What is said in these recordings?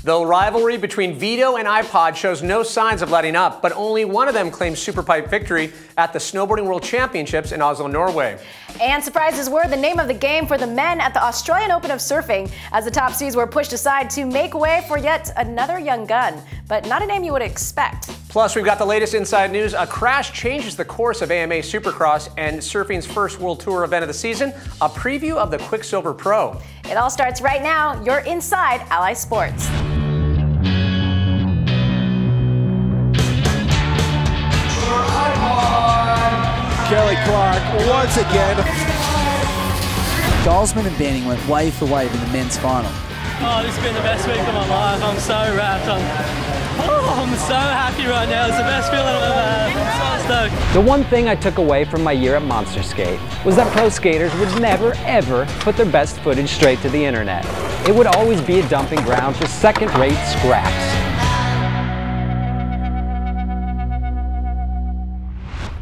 The rivalry between Vito and I-Pod shows no signs of letting up, but only one of them claims superpipe victory at the Snowboarding World Championships in Oslo, Norway. And surprises were the name of the game for the men at the Australian Open of Surfing, as the top seeds were pushed aside to make way for yet another young gun, but not a name you would expect. Plus, we've got the latest inside news. A crash changes the course of AMA Supercross and surfing's first World Tour event of the season, a preview of the Quiksilver Pro. It all starts right now. You're inside Alli Sports. Kelly Clark once again. Galsman and Banning went wave for wave in the men's final. Oh, this has been the best week of my life. I'm so wrapped. I'm so happy right now. It's the best feeling I've ever had. I'm so stoked. The one thing I took away from my year at Monster Skate was that pro skaters would never, ever put their best footage straight to the internet. It would always be a dumping ground for second-rate scraps.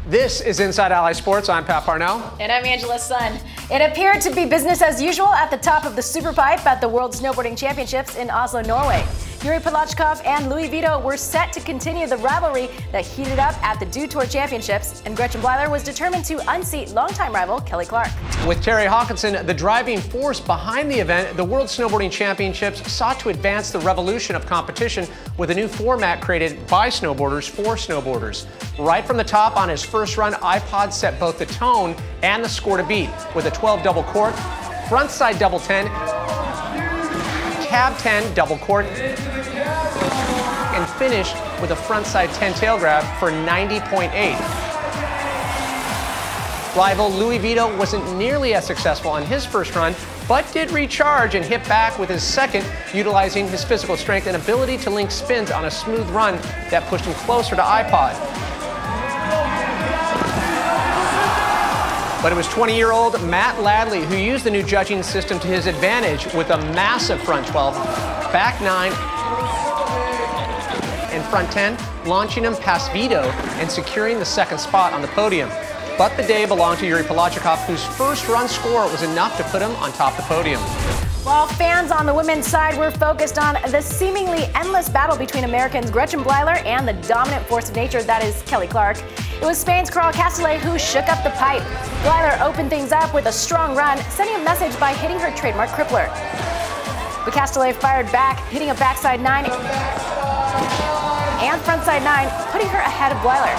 This is Inside Alli Sports. I'm Pat Parnell. And I'm Angela Sun. It appeared to be business as usual at the top of the Superpipe at the World Snowboarding Championships in Oslo, Norway. Yuri Podolchkov and Louie Vito were set to continue the rivalry that heated up at the Dew Tour Championships, and Gretchen Blyler was determined to unseat longtime rival Kelly Clark. With Terry Hawkinson the driving force behind the event, the World Snowboarding Championships sought to advance the revolution of competition with a new format created by snowboarders for snowboarders. Right from the top on his first run, I-Pod set both the tone and the score to beat with a 12 double cork, frontside double 10, cab 10 double cork, and finished with a frontside 10 tail grab for 90.8. Rival Louie Vito wasn't nearly as successful on his first run, but did recharge and hit back with his second, utilizing his physical strength and ability to link spins on a smooth run that pushed him closer to I-Pod. But it was 20-year-old Matt Ladley who used the new judging system to his advantage with a massive front 12, back 9, and front 10, launching him past Vito and securing the second spot on the podium. But the day belonged to Yuri Podolchkov, whose first run score was enough to put him on top of the podium. While fans on the women's side were focused on the seemingly endless battle between Americans Gretchen Blyler and the dominant force of nature that is Kelly Clark, it was Spain's Coral Castellet who shook up the pipe. Blyler opened things up with a strong run, sending a message by hitting her trademark crippler. But Castellet fired back, hitting a backside 9 and frontside 9, putting her ahead of Blyler.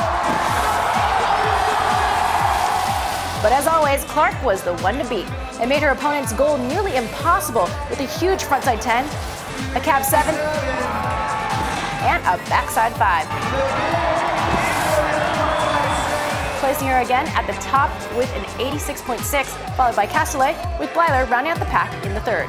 But as always, Clark was the one to beat and made her opponent's goal nearly impossible with a huge frontside 10, a cab 7, and a backside 5. Placing her again at the top with an 86.6, followed by Castellet, with Blyler rounding out the pack in the third.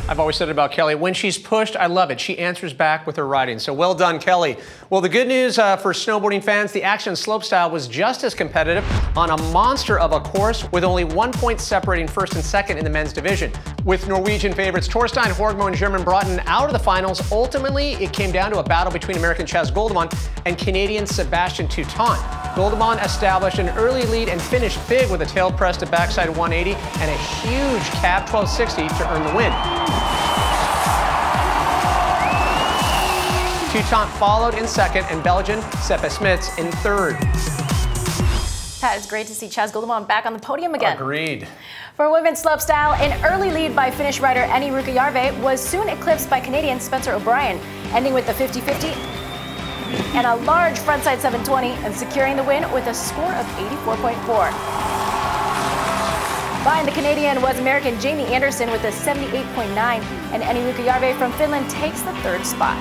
I've always said it about Kelly, when she's pushed, I love it. She answers back with her riding. So well done, Kelly. Well, the good news for snowboarding fans, the action slopestyle was just as competitive on a monster of a course with only 1 point separating first and second in the men's division. With Norwegian favorites Torstein Horgmo and German Broughton out of the finals, ultimately it came down to a battle between American Chaz Goldemon and Canadian Sebastian Toutant. Goldemon established an early lead and finished big with a tail press to backside 180 and a huge cab 1260 to earn the win. Toutant followed in second and Belgian Seppe Smits in third. Pat, it's great to see Chaz Goldemon back on the podium again. Agreed. For women's slopestyle, an early lead by Finnish rider Anni Ruukajärvi was soon eclipsed by Canadian Spencer O'Brien, ending with the 50-50 and a large frontside 720 and securing the win with a score of 84.4. Behind the Canadian was American Jamie Anderson with a 78.9, and Anni Ruukajärvi from Finland takes the third spot.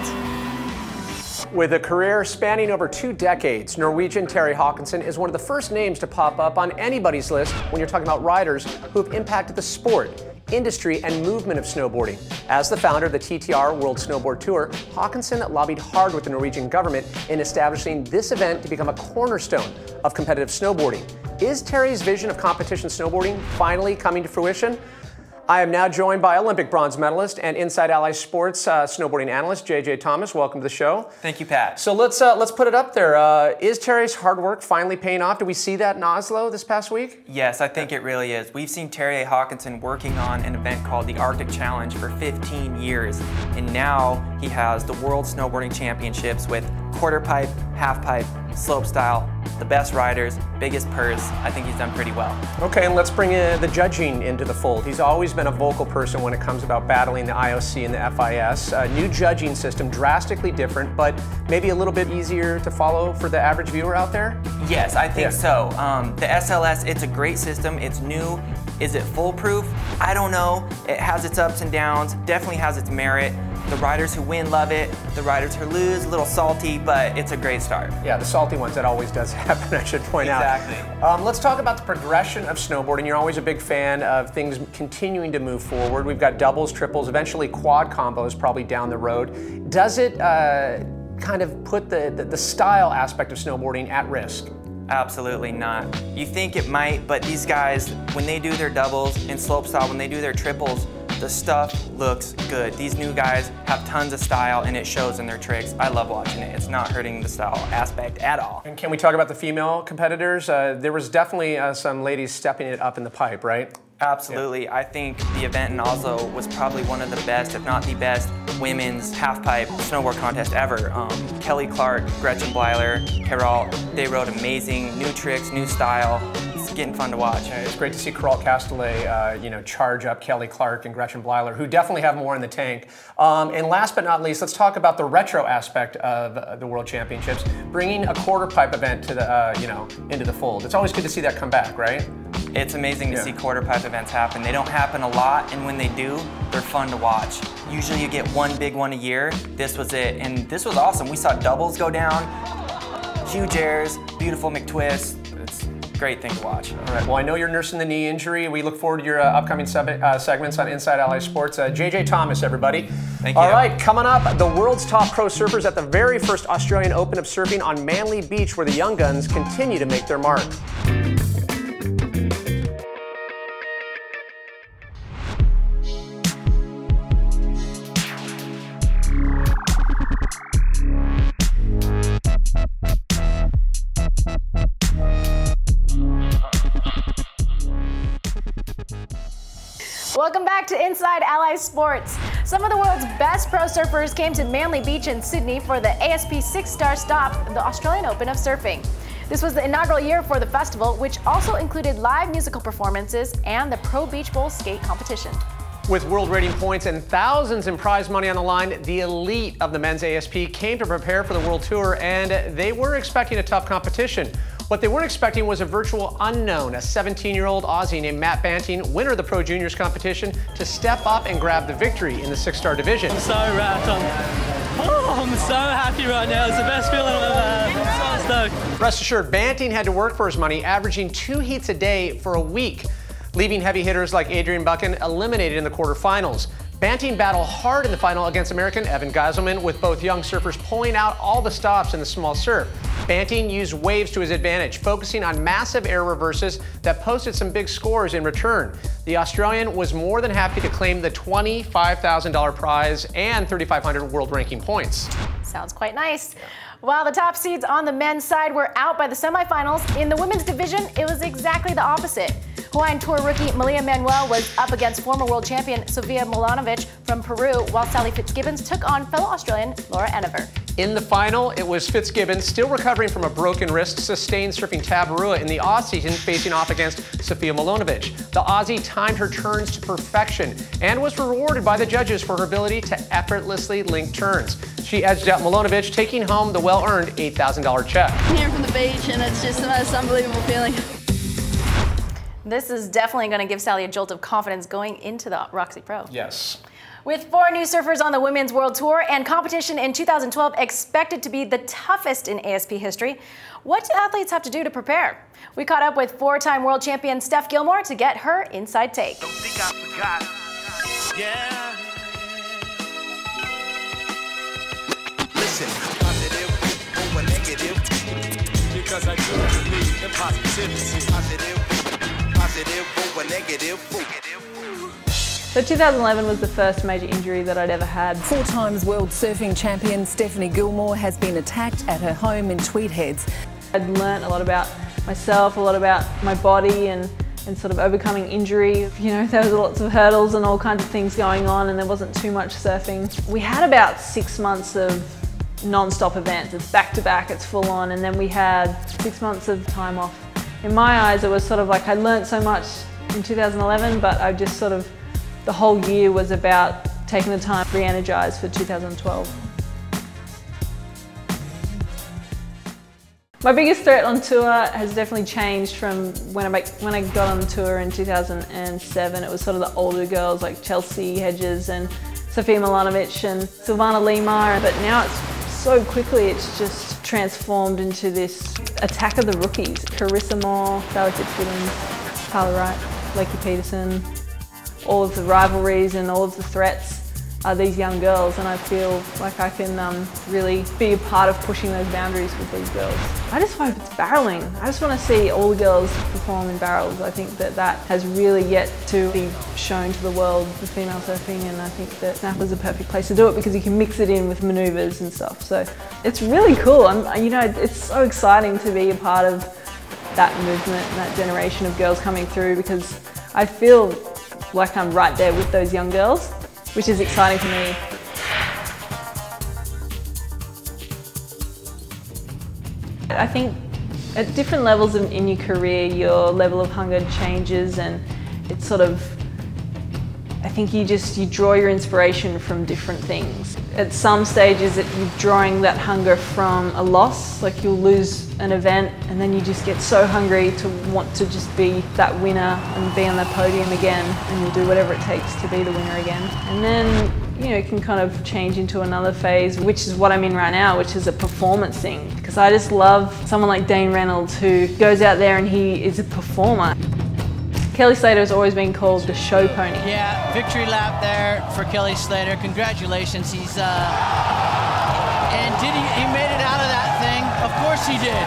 With a career spanning over 2 decades, Norwegian Terry Hawkinson is one of the first names to pop up on anybody's list when you're talking about riders who have impacted the sport, industry, and movement of snowboarding. As the founder of the TTR World Snowboard Tour, Hawkinson lobbied hard with the Norwegian government in establishing this event to become a cornerstone of competitive snowboarding. Is Terry's vision of competition snowboarding finally coming to fruition? I am now joined by Olympic bronze medalist and Inside Alli Sports snowboarding analyst, JJ Thomas. Welcome to the show. Thank you, Pat. So let's put it up there. Is Terry's hard work finally paying off? Did we see that in Oslo this past week? Yes, I think it really is. We've seen Terry Hawkinson working on an event called the Arctic Challenge for 15 years, and now he has the World Snowboarding Championships with quarter pipe, half pipe, slopestyle, the best riders, biggest purse. I think he's done pretty well. Okay, and let's bring the judging into the fold. He's always been a vocal person when it comes about battling the IOC and the FIS. New judging system, drastically different, but maybe a little bit easier to follow for the average viewer out there? Yes, I think so. The SLS, it's a great system. It's new. Is it foolproof? I don't know. It has its ups and downs, definitely has its merit. The riders who win love it. The riders who lose, a little salty, but it's a great start. Yeah, the salty ones, that always does happen, I should point out. Exactly. Let's talk about the progression of snowboarding. You're always a big fan of things continuing to move forward. We've got doubles, triples, eventually quad combos probably down the road. Does it kind of put the style aspect of snowboarding at risk? Absolutely not. You think it might, but these guys, when they do their doubles in slopestyle, when they do their triples, the stuff looks good. These new guys have tons of style and it shows in their tricks. I love watching it. It's not hurting the style aspect at all. And can we talk about the female competitors? There was definitely some ladies stepping it up in the pipe, right? Absolutely. Yeah. I think the event in Oslo was probably one of the best, if not the best, women's half-pipe snowboard contest ever. Kelly Clark, Gretchen Bleiler, Carol, they rode amazing, new tricks, new style. It's getting fun to watch. Yeah, it's great to see Carol Castellet, charge up Kelly Clark and Gretchen Bleiler, who definitely have more in the tank. And last but not least, let's talk about the retro aspect of the World Championships, bringing a quarter pipe event to the, into the fold. It's always good to see that come back, right? It's amazing to see quarter pipe events happen. They don't happen a lot, and when they do, they're fun to watch. Usually you get one big one a year. This was it, and this was awesome. We saw doubles go down, huge airs, beautiful McTwists. It's a great thing to watch. All right, well, I know you're nursing the knee injury. We look forward to your upcoming segments on Inside Alli Sports. JJ Thomas, everybody. Thank you. All right, coming up, the world's top pro surfers at the very first Australian Open of Surfing on Manly Beach, where the young guns continue to make their mark. Welcome back to Inside Alli Sports. Some of the world's best pro surfers came to Manly Beach in Sydney for the ASP 6-star stop, the Australian Open of Surfing. This was the inaugural year for the festival, which also included live musical performances and the Pro Beach Bowl skate competition. With world rating points and thousands in prize money on the line, the elite of the men's ASP came to prepare for the World Tour, and they were expecting a tough competition. What they weren't expecting was a virtual unknown, a 17-year-old Aussie named Matt Banting, winner of the Pro Juniors competition, to step up and grab the victory in the 6-star division. I'm so wrapped. I'm so happy right now. It's the best feeling I've ever had. I'm so stoked. Rest assured, Banting had to work for his money, averaging 2 heats a day for a week, leaving heavy hitters like Adrian Buchan eliminated in the quarterfinals. Banting battled hard in the final against American Evan Geiselman, with both young surfers pulling out all the stops in the small surf. Banting used waves to his advantage, focusing on massive air reverses that posted some big scores in return. The Australian was more than happy to claim the $25,000 prize and 3,500 world ranking points. Sounds quite nice. While the top seeds on the men's side were out by the semifinals, in the women's division, it was exactly the opposite. Hawaiian Tour rookie Malia Manuel was up against former world champion Sofia Milanovic from Peru, while Sally Fitzgibbons took on fellow Australian Laura Enever. In the final, it was Fitzgibbons, still recovering from a broken wrist, sustained surfing Tabarua in the off-season, facing off against Sofia Milanovic. The Aussie timed her turns to perfection and was rewarded by the judges for her ability to effortlessly link turns. She edged out Milanovic, taking home the well-earned $8,000 check. I'm here from the beach, and it's just the most unbelievable feeling. This is definitely going to give Sally a jolt of confidence going into the Roxy Pro. Yes. With 4 new surfers on the Women's World Tour and competition in 2012 expected to be the toughest in ASP history, what do athletes have to do to prepare? We caught up with 4-time world champion Steph Gilmore to get her inside take. Don't think I forgot. Yeah. Listen, positive over negative. Because I do believe in positivity. Positive over negative. So 2011 was the first major injury that I'd ever had. 4 times world surfing champion Stephanie Gilmore has been attacked at her home in Tweed Heads. I'd learnt a lot about myself, a lot about my body and sort of overcoming injury. You know, there was lots of hurdles and all kinds of things going on, and there wasn't too much surfing. We had about 6 months of non-stop events. It's back-to-back, it's full on, and then we had 6 months of time off. In my eyes, it was sort of like I learnt so much in 2011, but I just sort of, the whole year was about taking the time to re-energise for 2012. My biggest threat on tour has definitely changed from when I got on the tour in 2007. It was sort of the older girls like Chelsea Hedges and Sofia Milanovic and Silvana Lima, but now it's so quickly, it's just transformed into this attack of the rookies. Carissa Moore, Sally Fitzgibbons, Carla Wright, Lakey Peterson. All of the rivalries and all of the threats are these young girls, and I feel like I can really be a part of pushing those boundaries with these girls. I just hope it's barreling. I just want to see all the girls perform in barrels. I think that that has really yet to be shown to the world, the female surfing, and I think that Snapper's a perfect place to do it because you can mix it in with manoeuvres and stuff. So it's really cool. You know, it's so exciting to be a part of that movement and that generation of girls coming through, because I feel like I'm right there with those young girls, which is exciting for me. I think at different levels in your career, your level of hunger changes, and it's sort of, I think you draw your inspiration from different things. At some stages you're drawing that hunger from a loss, like you'll lose an event and then you just get so hungry to want to just be that winner and be on the podium again, and you'll do whatever it takes to be the winner again. And then, you know, it can kind of change into another phase, which is what I'm in right now, which is a performance thing. Because I just love someone like Dane Reynolds, who goes out there and he is a performer. Kelly Slater has always been called the show pony. Yeah, victory lap there for Kelly Slater. Congratulations. He's and he made it out of that thing? Of course he did.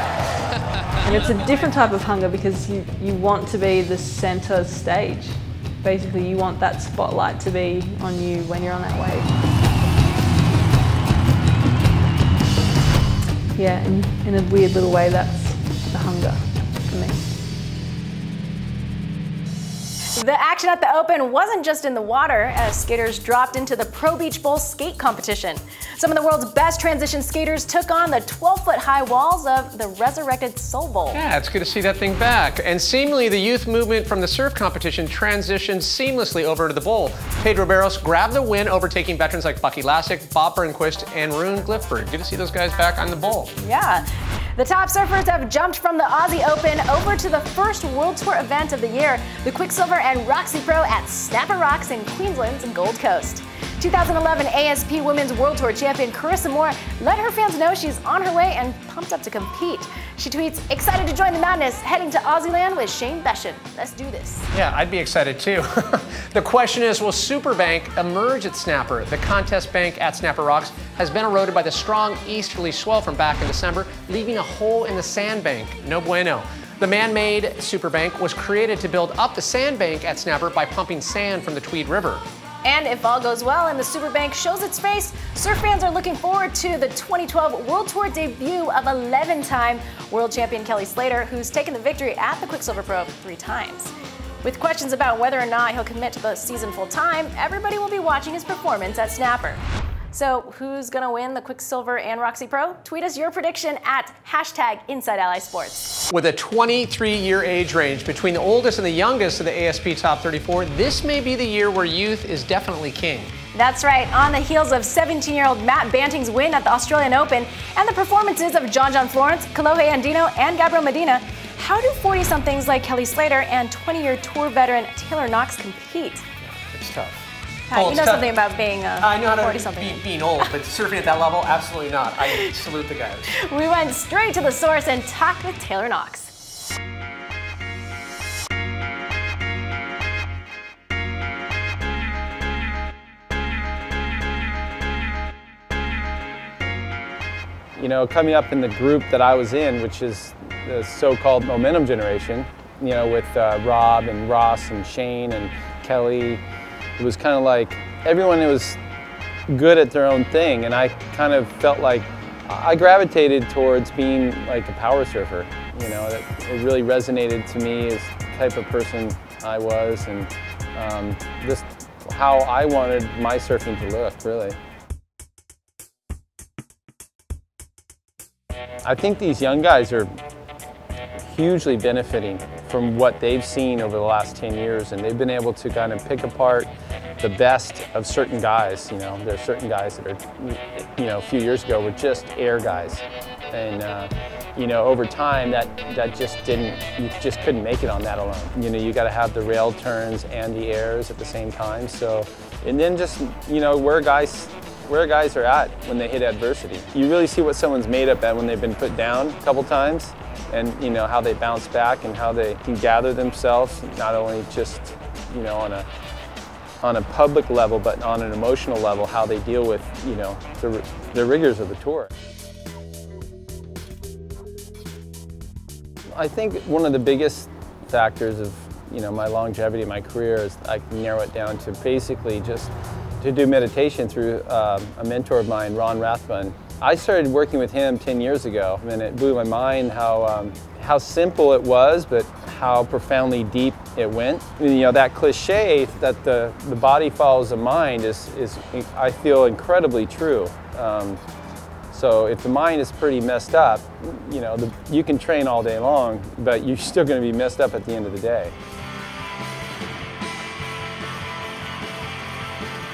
And it's a different type of hunger because you want to be the center stage. Basically, you want that spotlight to be on you when you're on that wave. Yeah, in a weird little way, that's the hunger for me. The action at the Open wasn't just in the water as skaters dropped into the Pro Beach Bowl skate competition. Some of the world's best transition skaters took on the 12-foot high walls of the resurrected Soul Bowl. Yeah, it's good to see that thing back. And seemingly the youth movement from the surf competition transitioned seamlessly over to the bowl. Pedro Barros grabbed the win, overtaking veterans like Bucky Lassick, Bob Burnquist, and Rune Glifberg. Good to see those guys back on the bowl. Yeah. The top surfers have jumped from the Aussie Open over to the first World Tour event of the year, the Quiksilver and Roxy Pro at Snapper Rocks in Queensland's Gold Coast. 2011 ASP Women's World Tour champion Carissa Moore let her fans know she's on her way and pumped up to compete. She tweets, "Excited to join the madness, heading to Aussieland with Shane Beshin. Let's do this." Yeah, I'd be excited too. The question is, will Superbank emerge at Snapper? The contest bank at Snapper Rocks has been eroded by the strong easterly swell from back in December, leaving a hole in the sandbank. No bueno. The man-made Superbank was created to build up the sandbank at Snapper by pumping sand from the Tweed River. And if all goes well and the Superbank shows its face, surf fans are looking forward to the 2012 World Tour debut of 11-time world champion Kelly Slater, who's taken the victory at the Quiksilver Pro 3 times. With questions about whether or not he'll commit to the season full-time, everybody will be watching his performance at Snapper. So who's going to win the Quiksilver and Roxy Pro? Tweet us your prediction at #Inside Alli Sports. With a 23-year age range between the oldest and the youngest of the ASP Top 34, this may be the year where youth is definitely king. That's right. On the heels of 17-year-old Matt Banting's win at the Australian Open and the performances of John Florence, Kolohe Andino, and Gabriel Medina, how do 40-somethings like Kelly Slater and 20-year tour veteran Taylor Knox compete? It's tough. You know something about being I know how to 40-something. being old, but surfing at that level, absolutely not. I salute the guys. We went straight to the source and talked with Taylor Knox. You know, coming up in the group that I was in, which is the so-called momentum generation, you know, with Rob and Ross and Shane and Kelly, It was kind of like everyone was good at their own thing, and I kind of felt like I gravitated towards being like a power surfer. You know, it really resonated to me as the type of person I was, and just how I wanted my surfing to look, really. I think these young guys are hugely benefiting from what they've seen over the last 10 years, and they've been able to kind of pick apart the best of certain guys. You know, there are certain guys that are, you know, a few years ago were just air guys, and you know, over time that just didn't, you just couldn't make it on that alone. You know, you got to have the rail turns and the airs at the same time. So, and then just, you know, where guys are at when they hit adversity. You really see what someone's made up at when they've been put down a couple times, and you know how they bounce back and how they can gather themselves, not only just, you know, on a public level, but on an emotional level, how they deal with, you know, the rigors of the tour. I think one of the biggest factors of, you know, my longevity in my career is I can narrow it down to basically just to do meditation through a mentor of mine, Ron Rathbun. I started working with him 10 years ago, and it blew my mind how simple it was, but how profoundly deep it went. You know, that cliche that the body follows the mind is I feel, incredibly true. So if the mind is pretty messed up, you know, you can train all day long, but you're still going to be messed up at the end of the day.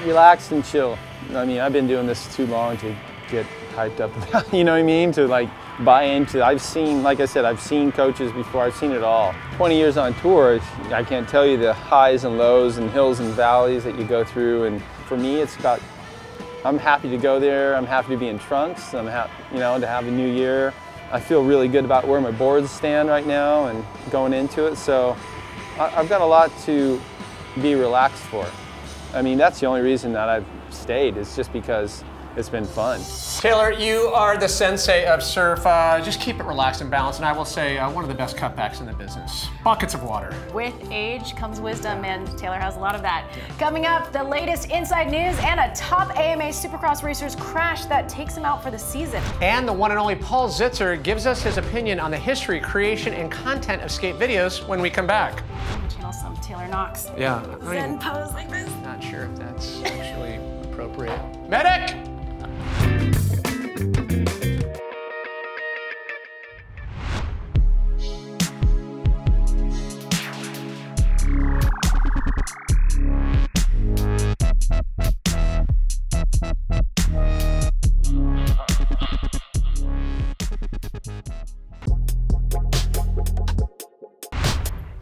Relax and chill. I mean, I've been doing this too long to get hyped up about, you know what I mean? To like buy into, I've seen, like I said, I've seen coaches before, I've seen it all. 20 years on tour, I can't tell you the highs and lows and hills and valleys that you go through, and for me it's got, I'm happy to go there, I'm happy to be in trunks, I'm happy, you know, to have a new year. I feel really good about where my boards stand right now and going into it, so I've got a lot to be relaxed for. I mean, that's the only reason that I've stayed, is just because it's been fun. Taylor, you are the sensei of surf. Just keep it relaxed and balanced, and I will say one of the best cutbacks in the business. Buckets of water. With age comes wisdom, and Taylor has a lot of that. Yeah. Coming up, the latest inside news and a top AMA Supercross racer's crash that takes him out for the season. And the one and only Paul Zitzer gives us his opinion on the history, creation, and content of skate videos when we come back. Channel some Taylor Knox. Yeah. Zen pose like this. Not sure if that's actually appropriate. Medic!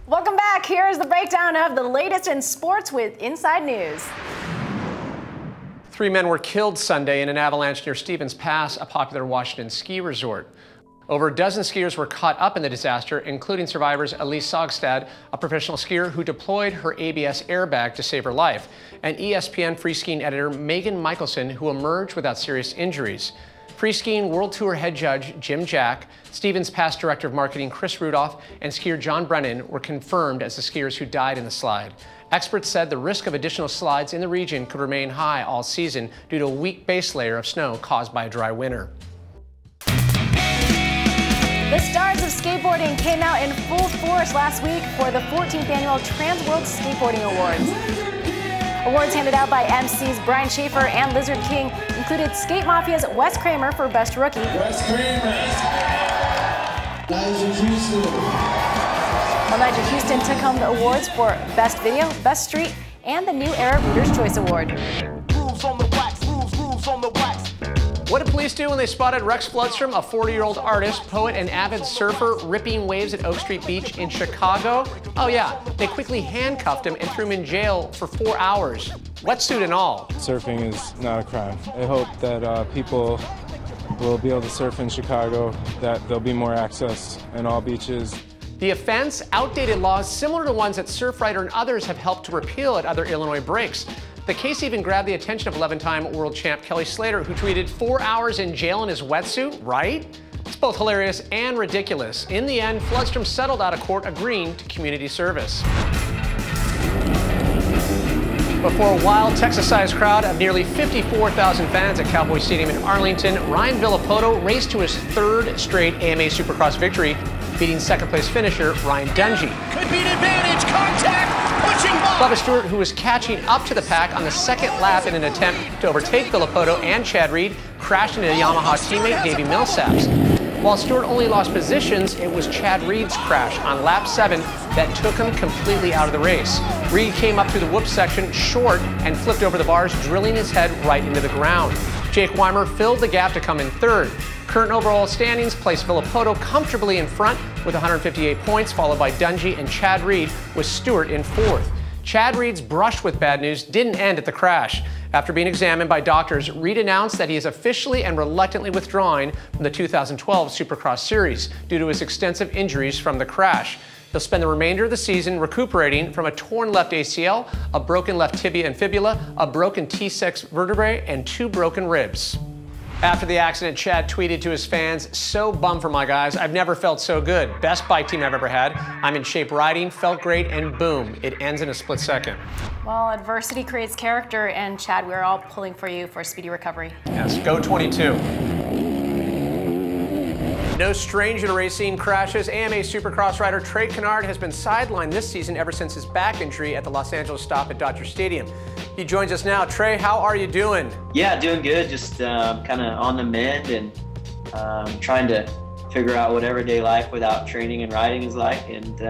Welcome back. Here's the breakdown of the latest in sports with Inside News. 3 men were killed Sunday in an avalanche near Stevens Pass, a popular Washington ski resort. Over a dozen skiers were caught up in the disaster, including survivors Elise Sogstad, a professional skier who deployed her ABS airbag to save her life, and ESPN free skiing editor Megan Michelson, who emerged without serious injuries. Free skiing World Tour head judge Jim Jack, Stevens Pass director of marketing Chris Rudolph, and skier John Brennan were confirmed as the skiers who died in the slide. Experts said the risk of additional slides in the region could remain high all season due to a weak base layer of snow caused by a dry winter. The stars of skateboarding came out in full force last week for the 14th annual Trans World Skateboarding Awards. Awards handed out by MCs Brian Schaefer and Lizard King included Skate Mafia's Wes Kramer for Best Rookie. Wes Kramer. Well, Nigel Houston took home the awards for Best Video, Best Street, and the New Era Reader's Choice Award. Rules on the wax, rules on the wax. What did police do when they spotted Rex Floodstrom, a 40-year-old artist, poet, and avid surfer, ripping waves at Oak Street Beach in Chicago? Oh yeah, they quickly handcuffed him and threw him in jail for 4 hours, wetsuit and all. Surfing is not a crime. I hope that people will be able to surf in Chicago, that there'll be more access in all beaches. The offense, outdated laws similar to ones that Surfrider and others have helped to repeal at other Illinois breaks. The case even grabbed the attention of 11-time world champ Kelly Slater, who tweeted 4 hours in jail in his wetsuit, right? It's both hilarious and ridiculous. In the end, Floodstrom settled out of court agreeing to community service. Before a wild Texas-sized crowd of nearly 54,000 fans at Cowboy Stadium in Arlington, Ryan Villopoto raced to his third straight AMA Supercross victory, beating second-place finisher Ryan Dungey. Could be an advantage. Contact. Pushing ball. Bubba Stewart, who was catching up to the pack on the second lap in an attempt to overtake Villopoto and Chad Reed, crashed into Yamaha teammate Davey Millsaps. While Stewart only lost positions, it was Chad Reed's crash on lap 7 that took him completely out of the race. Reed came up through the whoop section short and flipped over the bars, drilling his head right into the ground. Jake Weimer filled the gap to come in third. Current overall standings place Villopoto comfortably in front with 158 points, followed by Dungey and Chad Reed, with Stewart in fourth. Chad Reed's brush with bad news didn't end at the crash. After being examined by doctors, Reed announced that he is officially and reluctantly withdrawing from the 2012 Supercross Series due to his extensive injuries from the crash. He'll spend the remainder of the season recuperating from a torn left ACL, a broken left tibia and fibula, a broken T6 vertebrae, and 2 broken ribs. After the accident, Chad tweeted to his fans, "So bummed for my guys. I've never felt so good. Best bike team I've ever had. I'm in shape riding, felt great, and boom, it ends in a split second." Well, adversity creates character, and Chad, we're all pulling for you for a speedy recovery. Yes, go 22. No stranger to racing crashes, AMA Supercross rider Trey Canard has been sidelined this season ever since his back injury at the Los Angeles stop at Dodger Stadium. He joins us now. Trey, how are you doing? Yeah, doing good. Just kind of on the mend and trying to figure out what everyday life without training and riding is like. And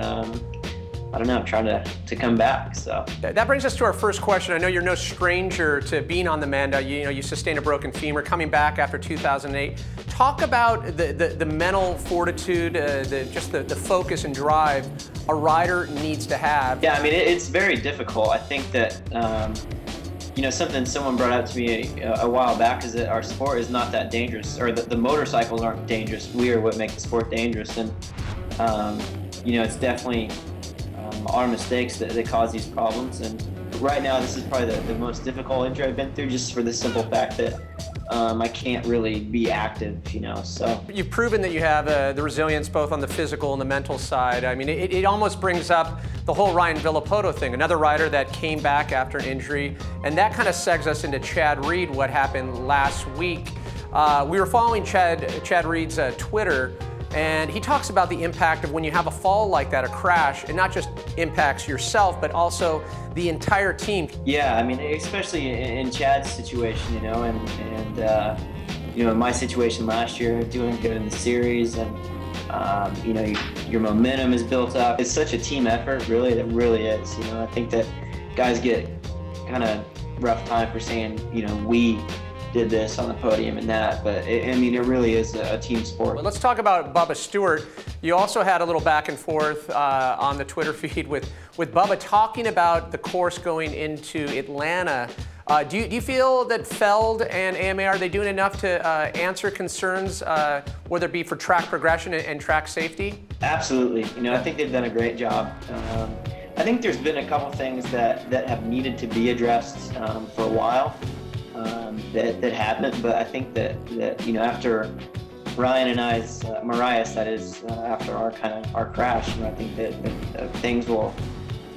I don't know, trying to come back. So that brings us to our first question. I know you're no stranger to being on the mend. You sustained a broken femur, coming back after 2008. Talk about the mental fortitude, just the focus and drive a rider needs to have. Yeah, I mean, it's very difficult. I think that, something someone brought up to me a while back is that our sport is not that dangerous, or the motorcycles aren't dangerous. We are what make the sport dangerous. And, it's definitely our mistakes that cause these problems. And right now, this is probably the most difficult injury I've been through, just for the simple fact that I can't really be active, so. You've proven that you have the resilience both on the physical and the mental side. I mean, it almost brings up the whole Ryan Villopoto thing, another rider that came back after an injury, and that kind of segs us into Chad Reed, what happened last week. We were following Chad Reed's Twitter, and he talks about the impact of when you have a fall like that, a crash, it not just impacts yourself, but also the entire team. Yeah, I mean, especially in Chad's situation, and my situation last year, doing good in the series, and your momentum is built up. It's such a team effort, really. It really is. I think that guys get kind of rough time for saying, we did this on the podium and that, but it really is a team sport. Well, let's talk about Bubba Stewart. You also had a little back and forth on the Twitter feed with Bubba talking about the course going into Atlanta. Do you feel that Feld and AMA, are they doing enough to answer concerns, whether it be for track progression and track safety? Absolutely. I think they've done a great job. I think there's been a couple things that have needed to be addressed for a while. That haven't, but I think that after Ryan and I's Marias, that is after our crash, I think that things will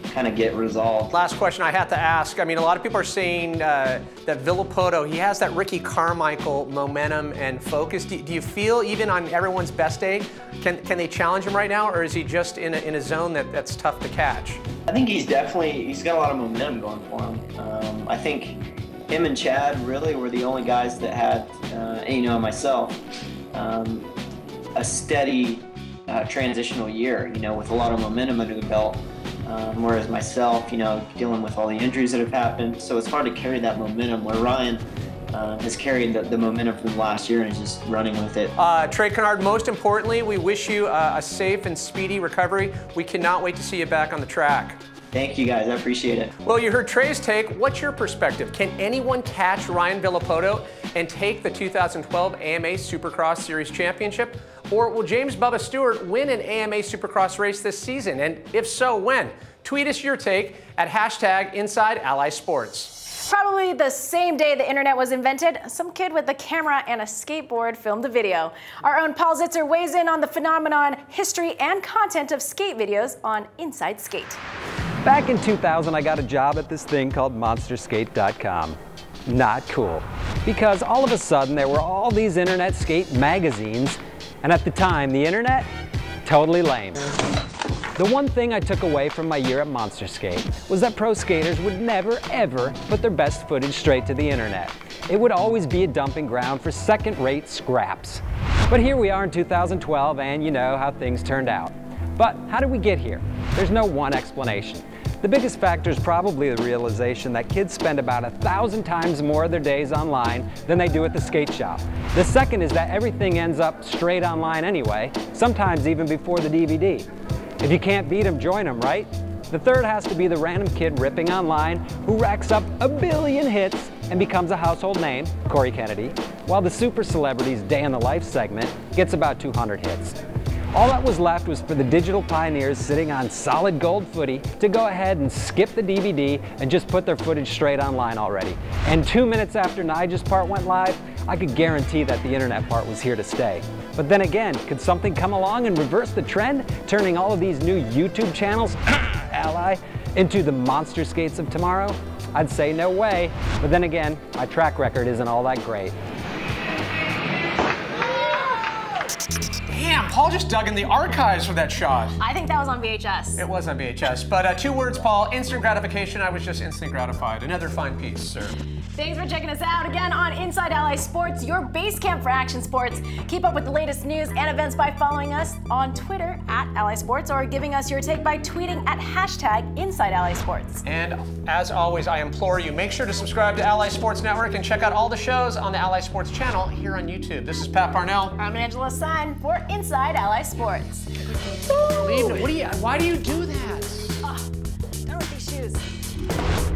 kind of get resolved. Last question I had to ask. I mean, a lot of people are saying that Villopoto, he has that Ricky Carmichael momentum and focus. Do you feel even on everyone's best day, can they challenge him right now, or is he just in a zone that's tough to catch? I think he's got a lot of momentum going for him. I think him and Chad really were the only guys that had, myself, a steady transitional year, with a lot of momentum under the belt. Whereas myself, dealing with all the injuries that have happened. So it's hard to carry that momentum, where Ryan has carried the momentum from last year and is just running with it. Trey Canard, most importantly, we wish you a safe and speedy recovery. We cannot wait to see you back on the track. Thank you, guys. I appreciate it. Well, you heard Trey's take. What's your perspective? Can anyone catch Ryan Villopoto and take the 2012 AMA Supercross Series Championship? Or will James Bubba Stewart win an AMA Supercross race this season? And if so, when? Tweet us your take at hashtag Inside Alli Sports. Probably the same day the internet was invented, some kid with a camera and a skateboard filmed a video. Our own Paul Zitzer weighs in on the phenomenon, history, and content of skate videos on Inside Skate. Back in 2000, I got a job at this thing called monsterskate.com. Not cool. Because all of a sudden, there were all these internet skate magazines, and at the time, the internet, totally lame. The one thing I took away from my year at Monster Skate was that pro skaters would never, ever put their best footage straight to the internet. It would always be a dumping ground for second-rate scraps. But here we are in 2012, and you know how things turned out. But how did we get here? There's no one explanation. The biggest factor is probably the realization that kids spend about 1,000 times more of their days online than they do at the skate shop. The second is that everything ends up straight online anyway, sometimes even before the DVD. If you can't beat them, join them, right? The third has to be the random kid ripping online who racks up 1 billion hits and becomes a household name, Corey Kennedy, while the super celebrity's Day in the Life segment gets about 200 hits. All that was left was for the digital pioneers sitting on solid gold footy to go ahead and skip the DVD and just put their footage straight online already. And 2 minutes after Nigel's part went live, I could guarantee that the internet part was here to stay. But then again, could something come along and reverse the trend, turning all of these new YouTube channels, Ally, into the monster skates of tomorrow? I'd say no way, but then again, my track record isn't all that great. Damn, Paul just dug in the archives for that shot. I think that was on VHS. It was on VHS, but 2 words, Paul, instant gratification. I was just instantly gratified. Another fine piece, sir. Thanks for checking us out again on Inside Alli Sports, your base camp for action sports. Keep up with the latest news and events by following us on Twitter at AlliSports or giving us your take by tweeting at #InsideAlliSports. And as always, I implore you, make sure to subscribe to Alli Sports Network and check out all the shows on the Alli Sports channel here on YouTube. This is Pat Parnell. I'm Angela Stein for Inside Alli Sports. Why do you do that? Done with these shoes.